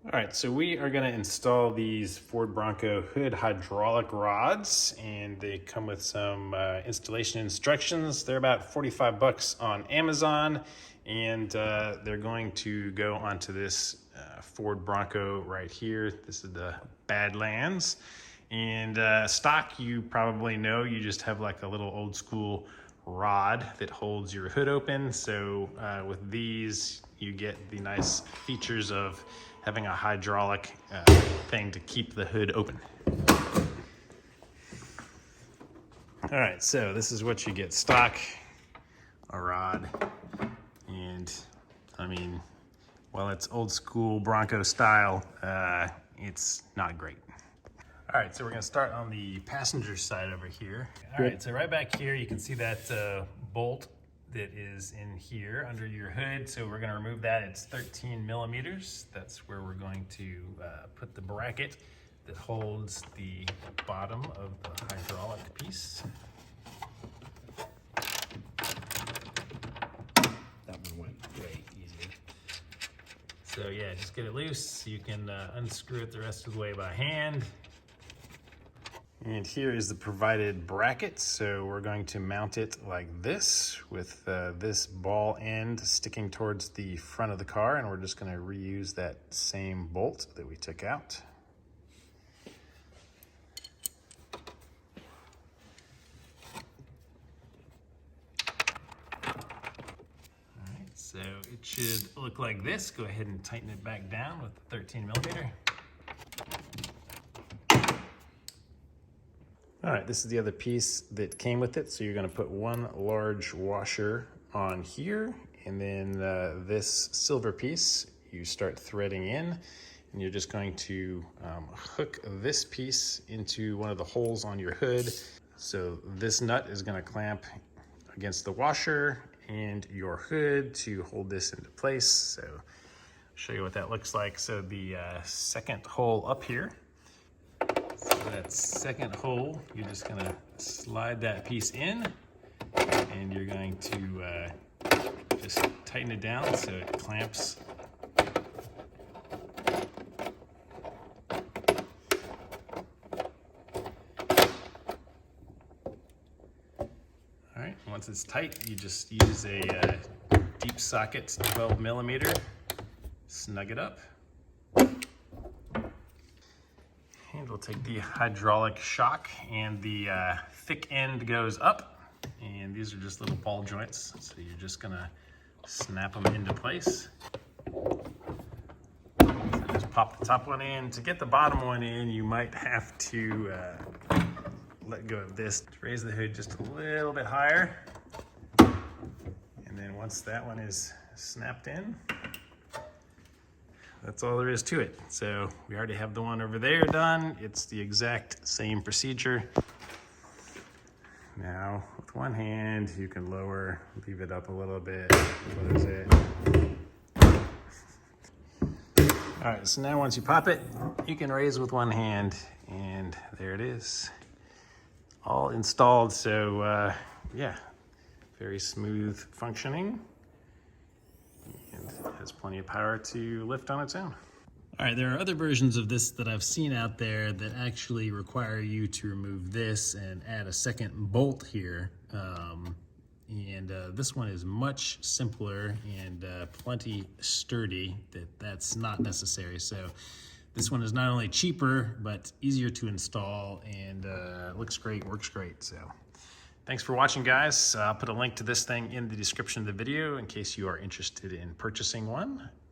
All right, so we are gonna install these Ford Bronco hood hydraulic rods, and they come with some installation instructions. They're about 45 bucks on Amazon, and they're going to go onto this Ford Bronco right here. This is the Badlands. And stock, you probably know, you just have like a little old school rod that holds your hood open. So with these, you get the nice features of having a hydraulic thing to keep the hood open. All right, so this is what you get stock, a rod, and I mean, while it's old school Bronco style, it's not great. All right, so we're gonna start on the passenger side over here. All right, so right back here, you can see that bolt that is in here under your hood. So we're gonna remove that. It's 13 millimeters. That's where we're going to put the bracket that holds the bottom of the hydraulic piece. That one went way easier. So yeah, just get it loose. You can unscrew it the rest of the way by hand. And here is the provided bracket. So we're going to mount it like this with this ball end sticking towards the front of the car, and we're just going to reuse that same bolt that we took out. All right, so it should look like this. Go ahead and tighten it back down with the 13 millimeter. All right, this is the other piece that came with it. So you're gonna put one large washer on here, and then this silver piece, you start threading in, and you're just going to hook this piece into one of the holes on your hood. So this nut is gonna clamp against the washer and your hood to hold this into place. So I'll show you what that looks like. So the second hole up here, that second hole, you're just gonna slide that piece in, and you're going to just tighten it down so it clamps. All right, once it's tight, you just use a deep socket 12 millimeter, snug it up. And we'll take the hydraulic shock, and the thick end goes up, and these are just little ball joints, so you're just gonna snap them into place. So just pop the top one in. To get the bottom one in, you might have to let go of this. Raise the hood just a little bit higher, and then once that one is snapped in, that's all there is to it. So we already have the one over there done. It's the exact same procedure. Now, with one hand, you can lower, leave it up a little bit, close it. All right, so now once you pop it, you can raise with one hand, and there it is. All installed, so yeah, very smooth functioning. And has plenty of power to lift on its own. All right, there are other versions of this that I've seen out there that actually require you to remove this and add a second bolt here. This one is much simpler and plenty sturdy. That's not necessary. So this one is not only cheaper, but easier to install, and looks great, works great. So thanks for watching, guys. I'll put a link to this thing in the description of the video in case you are interested in purchasing one.